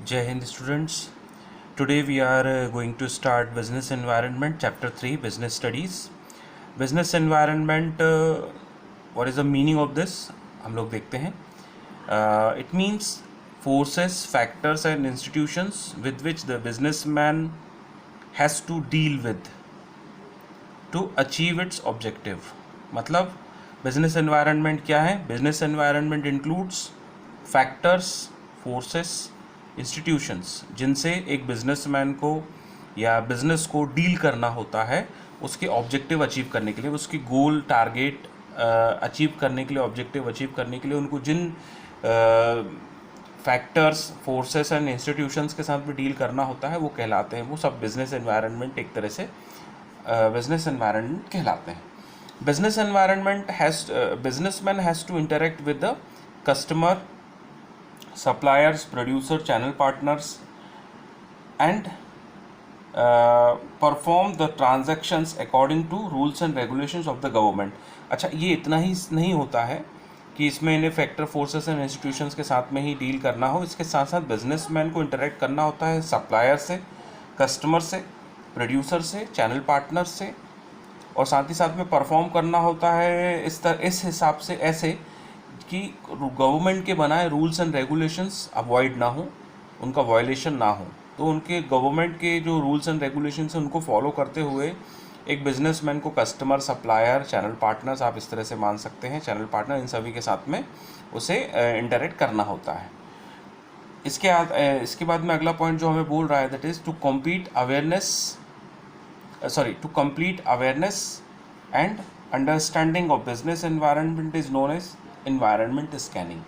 Jai Hind students. Today we are going to start business environment chapter 3 business studies. Business environment what is the meaning of this हम लोग देखते हैं. It means forces, factors and institutions with which the businessman has to deal with to achieve its objective. मतलब business environment क्या है? Business environment includes factors, forces, institutions जिनसे एक businessman को या बिजनेस को डील करना होता है उसके ऑब्जेक्टिव अचीव करने के लिए, उसकी गोल टारगेट अचीव करने के लिए, ऑब्जेक्टिव अचीव करने के लिए उनको जिन फैक्टर्स, फोर्सेस एंड इंस्टीट्यूशंस के साथ भी डील करना होता है वो कहलाते हैं, वो सब बिजनेस एनवायरनमेंट एक तरह से बिजनेस एनवायरनमेंट कहलाते हैं. Business environment businessman has to interact with the customer, suppliers, producer, channel partners and perform the transactions according to rules and regulations of the government. अच्छा, ये इतना ही नहीं होता है कि इसमें इन्हें फैक्टर, फोर्सेस एंड इंस्टीट्यूशंस के साथ में ही डील करना हो. इसके साथ साथ बिजनेसमैन को इंटरेक्ट करना होता है सप्लायर से, कस्टमर से, प्रोड्यूसर से, चैनल पार्टनर से, और साथ ही साथ में परफॉर्म करना होता है इस हिसाब से ऐसे कि गवर्नमेंट के बनाए रूल्स एंड रेगुलेशंस अवॉइड ना हो, उनका वायलेशन ना हो. तो उनके गवर्नमेंट के जो रूल्स एंड रेगुलेशंस हैं उनको फॉलो करते हुए एक बिजनेसमैन को कस्टमर, सप्लायर, चैनल पार्टनर्स, आप इस तरह से मान सकते हैं, चैनल पार्टनर, इन सभी के साथ में उसे इंटरेक्ट करना होता है. इसके बाद में अगला पॉइंट जो हमें बोल रहा है that is to complete awareness and understanding of business environment is known as environment scanning.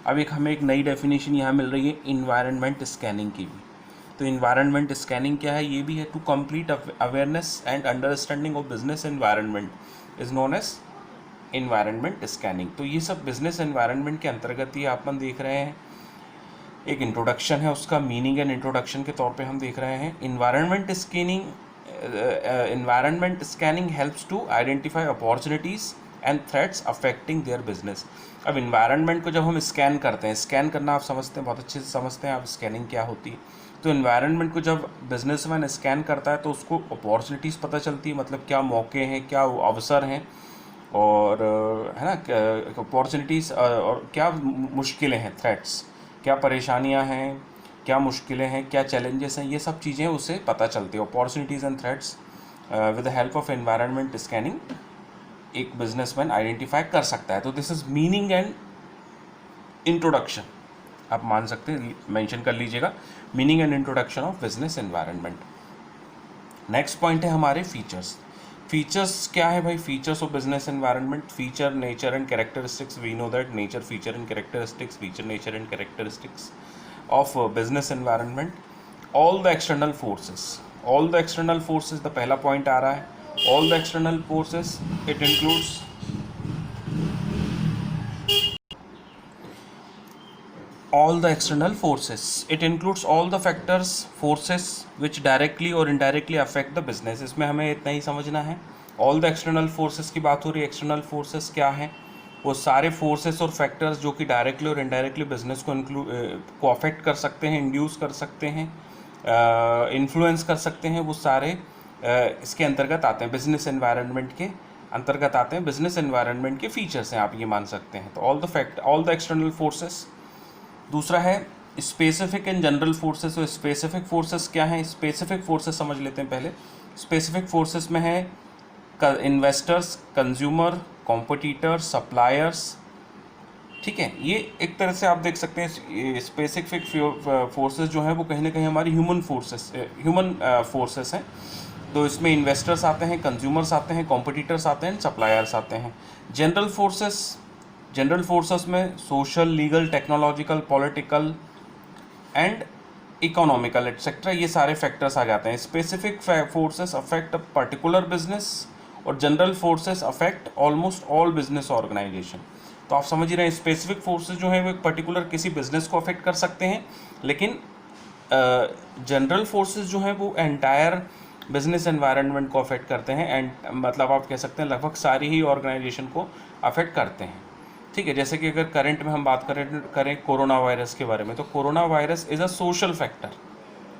अब हमें एक नई डेफिनेशन यहाँ मिल रही है इन्वायरमेंट स्कैनिंग की भी. तो इन्वायरमेंट स्कैनिंग क्या है? ये भी है to complete awareness and understanding of business environment is known as environment scanning. तो ये सब बिजनेस एनवायरनमेंट के अंतर्गत ही अपन देख रहे हैं. एक इंट्रोडक्शन है, उसका मीनिंग एंड इंट्रोडक्शन के तौर पर हम देख रहे हैं. Environment scanning helps to identify opportunities and threats affecting their business. अब इन्वायरमेंट को जब हम स्कैन करते हैं, स्कैन करना आप समझते हैं, बहुत अच्छे से समझते हैं आप स्कैनिंग क्या होती है. तो इन्वायरमेंट को जब बिजनेसमैन स्कैन करता है तो उसको अपॉर्चुनिटीज़ पता चलती है, मतलब क्या मौके हैं, क्या अवसर हैं, और है ना, अपॉर्चुनिटीज़ और क्या मुश्किलें हैं, थ्रेट्स, क्या परेशानियां हैं, क्या मुश्किलें हैं, क्या चैलेंजेस हैं, ये सब चीज़ें उसे पता चलती है. Opportunities and threats with the help of environment scanning एक बिजनेसमैन आइडेंटिफाई कर सकता है. तो this is meaning and introduction, आप मान सकते हैं, मेंशन कर लीजिएगा, meaning and introduction of business environment. Next point है हमारे फीचर्स. फीचर्स क्या है भाई? Features of business environment. Feature, nature and characteristics. We know that nature, feature and characteristics, feature, nature and characteristics of business environment. All the external forces. All the external forces, the पहला point आ रहा है. All the external forces, it includes all the external forces. It includes all the factors, forces which directly or indirectly affect the business. इसमें हमें इतना ही समझना है. All the external forces की बात हो रही है. external forces क्या हैं? वो सारे forces और factors जो कि directly और indirectly business को affect कर सकते हैं, induce कर सकते हैं, influence कर सकते हैं, वो सारे इसके अंतर्गत आते हैं, बिजनेस एनवायरनमेंट के अंतर्गत आते हैं. बिजनेस एनवायरनमेंट के फीचर्स हैं, आप ये मान सकते हैं. तो ऑल द एक्सटर्नल फोर्सेस. दूसरा है स्पेसिफिक एंड जनरल फोर्सेस. तो स्पेसिफिक फोर्सेस क्या हैं? स्पेसिफिक फोर्सेस समझ लेते हैं पहले. स्पेसिफिक फोर्सेस में है इन्वेस्टर्स, कंज्यूमर, कॉम्पिटिटर्स, सप्लायर्स. ठीक है, ये एक तरह से आप देख सकते हैं स्पेसिफिक फोर्सेस जो हैं वो कहीं ना कहीं हमारी ह्यूमन फोर्सेस हैं. तो इसमें इन्वेस्टर्स आते हैं, कंज्यूमर्स आते हैं, कॉम्पिटिटर्स आते हैं, सप्लायर्स आते हैं. जनरल फोर्सेस में social, legal, technological, political and economical etcetera, ये सारे फैक्टर्स आ जाते हैं. Specific forces affect a particular business और general forces affect almost all business organisation. तो आप समझ ही रहे हैं, स्पेसिफिक फोर्सेस जो हैं वो एक पर्टिकुलर किसी बिजनेस को अफेक्ट कर सकते हैं, लेकिन जनरल फोर्सेस जो हैं वो एंटायर बिजनेस एनवायरनमेंट को अफेक्ट करते हैं. एंड मतलब आप कह सकते हैं लगभग सारी ही ऑर्गेनाइजेशन को अफेक्ट करते हैं. ठीक है, जैसे कि अगर करंट में हम बात करें कोरोना वायरस के बारे में, तो corona virus is a social factor.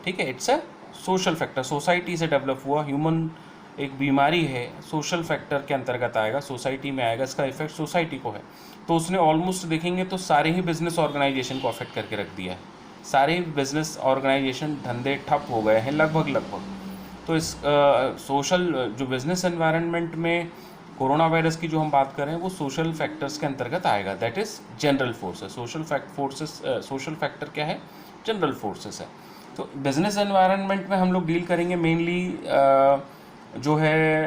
ठीक है, it's a social factor, society से डेवलप हुआ ह्यूमन एक बीमारी है, सोशल फैक्टर के अंतर्गत आएगा, सोसाइटी में आएगा, इसका इफेक्ट सोसाइटी को है। तो उसने ऑलमोस्ट देखेंगे तो सारे ही बिजनेस ऑर्गेनाइजेशन को अफेक्ट करके रख दिया है, सारे ही बिजनेस ऑर्गेनाइजेशन धंधे ठप हो गए हैं लगभग। तो इस सोशल जो बिजनेस एनवायरनमेंट में कोरोना वायरस की जो हम बात करें वो सोशल फैक्टर्स के अंतर्गत आएगा, that is general forces. Social factor क्या है? जनरल फोर्सेस है। तो बिजनेस एनवायरनमेंट में हम लोग डील करेंगे मेनली जो है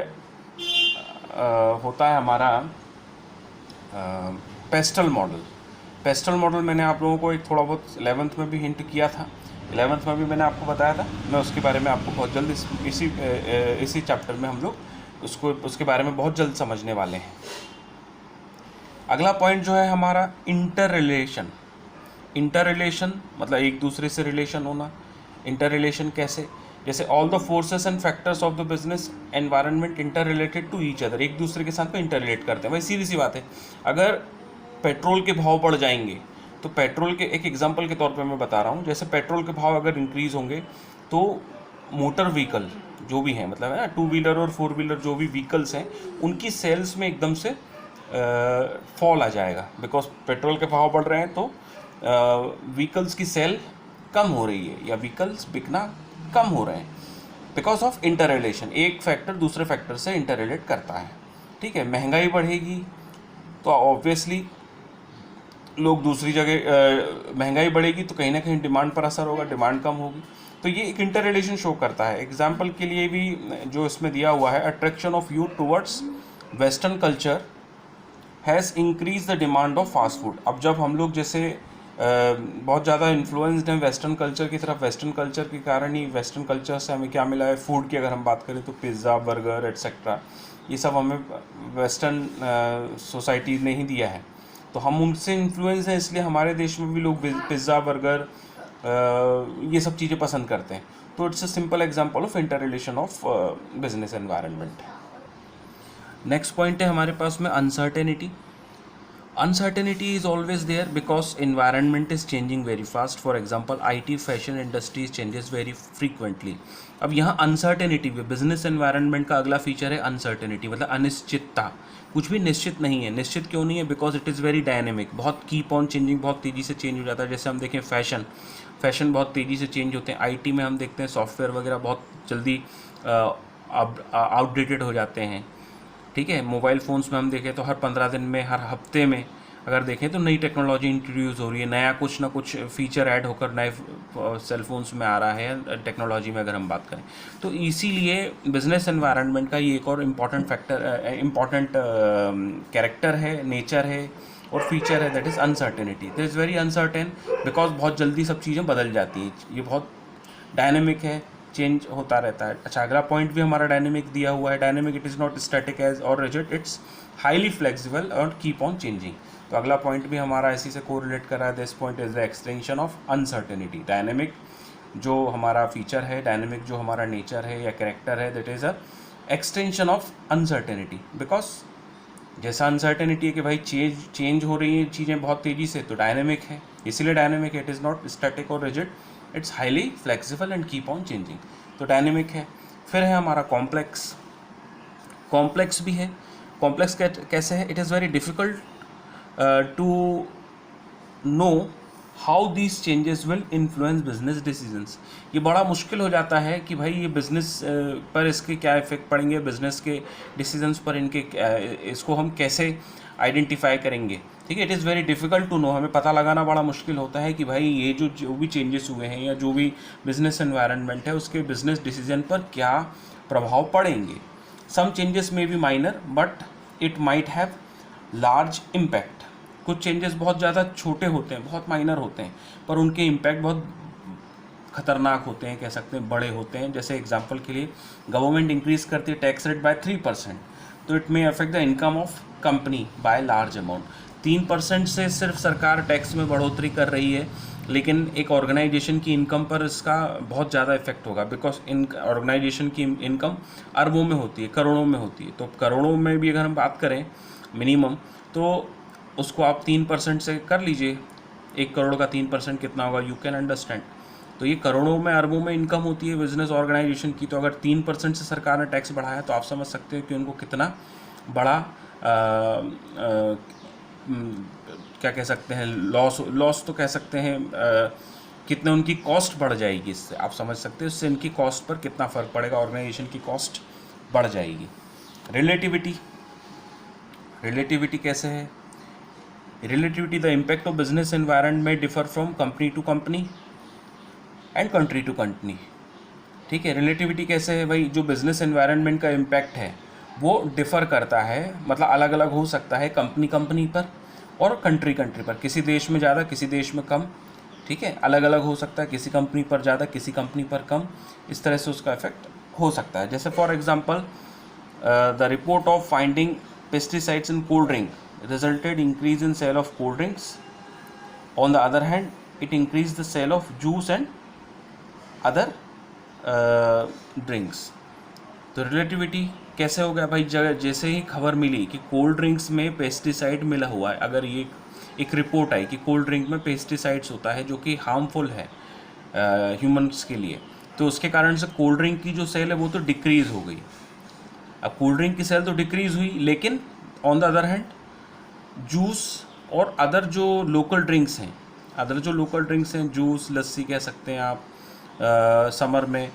होता है हमारा पेस्टल मॉडल। पेस्टल मॉडल मैंने आप लोगों को एक थोड़ा बहुत 11th में भी हिंट किया था, 11th में भी मैंने आपको बताया था। मैं उसके बारे में आपको बहुत जल्द इसी चैप्टर में हम लोग उसके बारे में बहुत जल्द समझने वाले हैं। अगला पॉइंट जो है हमारा इंटर रिलेशन, मतलब एक दूसरे से रिलेशन होना। इंटर रिलेशन कैसे? जैसे all the forces and factors of the business environment interrelated to each other, एक दूसरे के साथ में इंटर रिलेट करते हैं। भाई सीधी सी बात है, अगर पेट्रोल के भाव बढ़ जाएंगे तो पेट्रोल के एक एग्जांपल के तौर पे मैं बता रहा हूँ, जैसे पेट्रोल के भाव अगर इंक्रीज़ होंगे तो मोटर व्हीकल जो भी हैं, मतलब है ना 2 व्हीलर और 4 व्हीलर जो भी व्हीकल्स हैं, उनकी सेल्स में एकदम से फॉल आ जाएगा, बिकॉज पेट्रोल के भाव बढ़ रहे हैं तो व्हीकल्स की सेल कम हो रही है या व्हीकल्स बिकना कम हो रहे हैं बिकॉज ऑफ इंटर रिलेशन। एक फैक्टर दूसरे फैक्टर से इंटर रिलेट करता है। ठीक है, महंगाई बढ़ेगी तो ऑब्वियसली लोग दूसरी जगह, महंगाई बढ़ेगी तो कहीं ना कहीं डिमांड पर असर होगा, डिमांड कम होगी, तो ये एक इंटर रिलेशन शो करता है। एग्जाम्पल के लिए भी जो इसमें दिया हुआ है, attraction of youth towards western culture has increase the demand of fast food. अब जब हम लोग जैसे बहुत ज़्यादा इन्फ्लुएंस्ड हैं वेस्टर्न कल्चर की तरफ, वेस्टर्न कल्चर के कारण ही वेस्टर्न कल्चर से हमें क्या मिला है, फूड की अगर हम बात करें तो पिज़्ज़ा, बर्गर एट्सेट्रा, ये सब हमें वेस्टर्न सोसाइटी ने ही दिया है। तो हम उनसे इन्फ्लुएंस हैं, इसलिए हमारे देश में भी लोग पिज़्ज़ा, बर्गर, ये सब चीज़ें पसंद करते हैं। तो it's a simple example of inter relation of business environment. Next point है हमारे पास में uncertainty. Uncertainty is always there because environment is changing very fast. For example, IT, fashion industries changes very frequently. अब यहाँ uncertainty भी, business environment का अगला feature है uncertainty, मतलब अनिश्चितता। कुछ भी निश्चित नहीं है। निश्चित क्यों नहीं है? Because it is very dynamic, बहुत कीप ऑन चेंजिंग, बहुत तेज़ी से चेंज हो जाता है। जैसे हम देखें फैशन बहुत तेज़ी से चेंज होते हैं। IT में हम देखते हैं सॉफ्टवेयर वगैरह बहुत जल्दी आउटडेटेड हो जाते हैं। ठीक है, मोबाइल फ़ोन्स में हम देखें तो हर 15 दिन में, हर हफ्ते में अगर देखें तो नई टेक्नोलॉजी इंट्रोड्यूस हो रही है, नया कुछ ना कुछ फीचर ऐड होकर नए सेल फोन्स में आ रहा है टेक्नोलॉजी में अगर हम बात करें। तो इसीलिए बिजनेस एनवायरनमेंट का ये एक और इम्पॉर्टेंट कैरेक्टर है, नेचर है और फीचर है, that is uncertainty. That is very uncertain because बहुत जल्दी सब चीज़ें बदल जाती हैं, ये बहुत डायनेमिक है, चेंज होता रहता है। अच्छा, अगला पॉइंट भी हमारा डायनेमिक दिया हुआ है। Dynamic, it is not static as और रिजिड, इट्स हाईली फ्लेक्सिबल और कीप ऑन चेंजिंग। तो अगला पॉइंट भी हमारा इसी से कोरिलेट कर रहा है। This point is the extension of uncertainty. Dynamic जो हमारा फीचर है, डायनेमिक जो हमारा नेचर है या कैरेक्टर है, that is a extension of uncertainty. Because जैसा अनसर्टेनिटी है कि भाई चेंज हो रही है चीज़ें बहुत तेज़ी से, तो डायनेमिक है, इसीलिए डायनेमिक है। इट इज़ नॉट स्टैटिक और rigid, it's highly flexible and keep on changing, तो डायनेमिक है। फिर है हमारा कॉम्प्लेक्स। कॉम्प्लेक्स भी है। कॉम्प्लेक्स कैसे है? It is very difficult to know how these changes will influence business decisions. ये बड़ा मुश्किल हो जाता है कि भाई ये बिज़नेस पर इसके क्या इफ़ेक्ट पड़ेंगे, बिज़नेस के डिसीजंस पर इनके इसको हम कैसे आइडेंटिफाई करेंगे। ठीक है, it is very difficult to know, हमें पता लगाना बड़ा मुश्किल होता है कि भाई ये जो भी चेंजेस हुए हैं या जो भी बिज़नेस एनवायरनमेंट है उसके बिज़नेस डिसीजन पर क्या प्रभाव पड़ेंगे। Some changes may be minor but it might have large impact. कुछ चेंजेस बहुत ज़्यादा छोटे होते हैं, बहुत माइनर होते हैं, पर उनके इम्पैक्ट बहुत खतरनाक होते हैं, कह सकते हैं बड़े होते हैं। जैसे एग्जांपल के लिए गवर्नमेंट इंक्रीज़ करती है टैक्स रेट बाय 3%, तो it may affect the income of company by large amount. 3% से सिर्फ सरकार टैक्स में बढ़ोतरी कर रही है, लेकिन एक ऑर्गेनाइजेशन की इनकम पर इसका बहुत ज़्यादा इफेक्ट होगा, बिकॉज इन ऑर्गेनाइजेशन की इनकम अरबों में होती है, करोड़ों में होती है। तो करोड़ों में भी अगर हम बात करें मिनिमम, तो उसको आप 3% से कर लीजिए, 1 करोड़ का 3% कितना होगा, यू कैन अंडरस्टैंड। तो ये करोड़ों में अरबों में इनकम होती है बिजनेस ऑर्गेनाइजेशन की। तो अगर 3% से सरकार ने टैक्स बढ़ाया तो आप समझ सकते हो कि उनको कितना बड़ा क्या कह सकते हैं, लॉस तो कह सकते हैं, कितने उनकी कॉस्ट बढ़ जाएगी। इससे आप समझ सकते हो इससे इनकी कॉस्ट पर कितना फ़र्क पड़ेगा, ऑर्गेनाइजेशन की कॉस्ट बढ़ जाएगी। रिलेटिविटी, रिलेटिविटी कैसे है? Relativity, the impact of business environment में differ from company to company and country to country. ठीक है, रिलेटिविटी कैसे है भाई? जो बिजनेस एनवायरनमेंट का इम्पैक्ट है वो डिफ़र करता है, मतलब अलग अलग हो सकता है कंपनी कंपनी पर और कंट्री कंट्री पर। किसी देश में ज़्यादा, किसी देश में कम। ठीक है, अलग अलग हो सकता है, किसी कंपनी पर ज़्यादा, किसी कंपनी पर कम। इस तरह से उसका इफेक्ट हो सकता है। जैसे for example the report of finding pesticides in cold drink resulted increase in sale of cold drinks. On the other hand it increase the sale of juice and other drinks. तो relativity कैसे हो गया भाई? जैसे ही खबर मिली कि cold drinks में pesticide मिला हुआ है, अगर ये एक रिपोर्ट आई कि कोल्ड ड्रिंक में पेस्टिसाइड्स होता है जो कि हार्मफुल है ह्यूमन्स के लिए, तो उसके कारण से कोल्ड ड्रिंक की जो सेल है वो तो डिक्रीज़ हो गई। अब कोल्ड ड्रिंक की सेल तो डिक्रीज़ हुई, लेकिन on the other hand juice और अदर जो लोकल ड्रिंक्स हैं, जूस, लस्सी कह सकते हैं आप, समर में,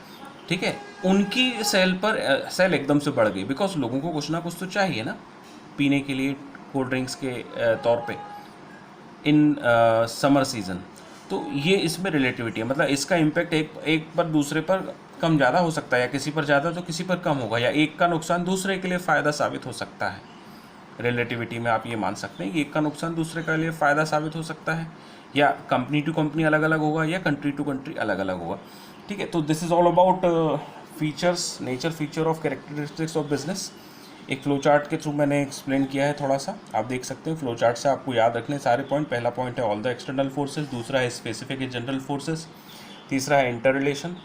ठीक है, उनकी सेल एकदम से बढ़ गई। बिकॉज लोगों को कुछ ना कुछ तो चाहिए ना पीने के लिए, कोल्ड ड्रिंक्स के तौर पे इन समर सीज़न। तो ये इसमें रिलेटिविटी है, मतलब इसका इम्पैक्ट एक पर दूसरे पर कम ज़्यादा हो सकता है, या किसी पर ज़्यादा तो किसी पर कम होगा, या एक का नुकसान दूसरे के लिए फ़ायदा साबित हो सकता है। रिलेटिविटी में आप ये मान सकते हैं कि एक का नुकसान दूसरे के लिए फ़ायदा साबित हो सकता है, या कंपनी टू कंपनी अलग अलग होगा, या कंट्री टू कंट्री अलग अलग होगा। ठीक है, तो this is all about features, nature feature of characteristics of business. एक फ्लो चार्ट के थ्रू मैंने एक्सप्लेन किया है थोड़ा सा, आप देख सकते हैं। फ्लो चार्ट से आपको याद रखने सारे पॉइंट। पहला पॉइंट है ऑल द एक्सटर्नल फोर्सेस, दूसरा है स्पेसिफिक एंड जनरल फोर्सेस, तीसरा है इंटर रिलेशन,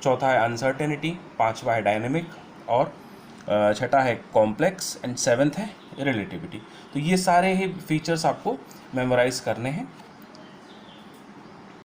चौथा है अनसर्टेनिटी, पांचवा है डायनेमिक, और छठा है कॉम्प्लेक्स, एंड सेवन्थ है रिलेटिविटी। तो ये सारे ही फीचर्स आपको मेमोराइज करने हैं।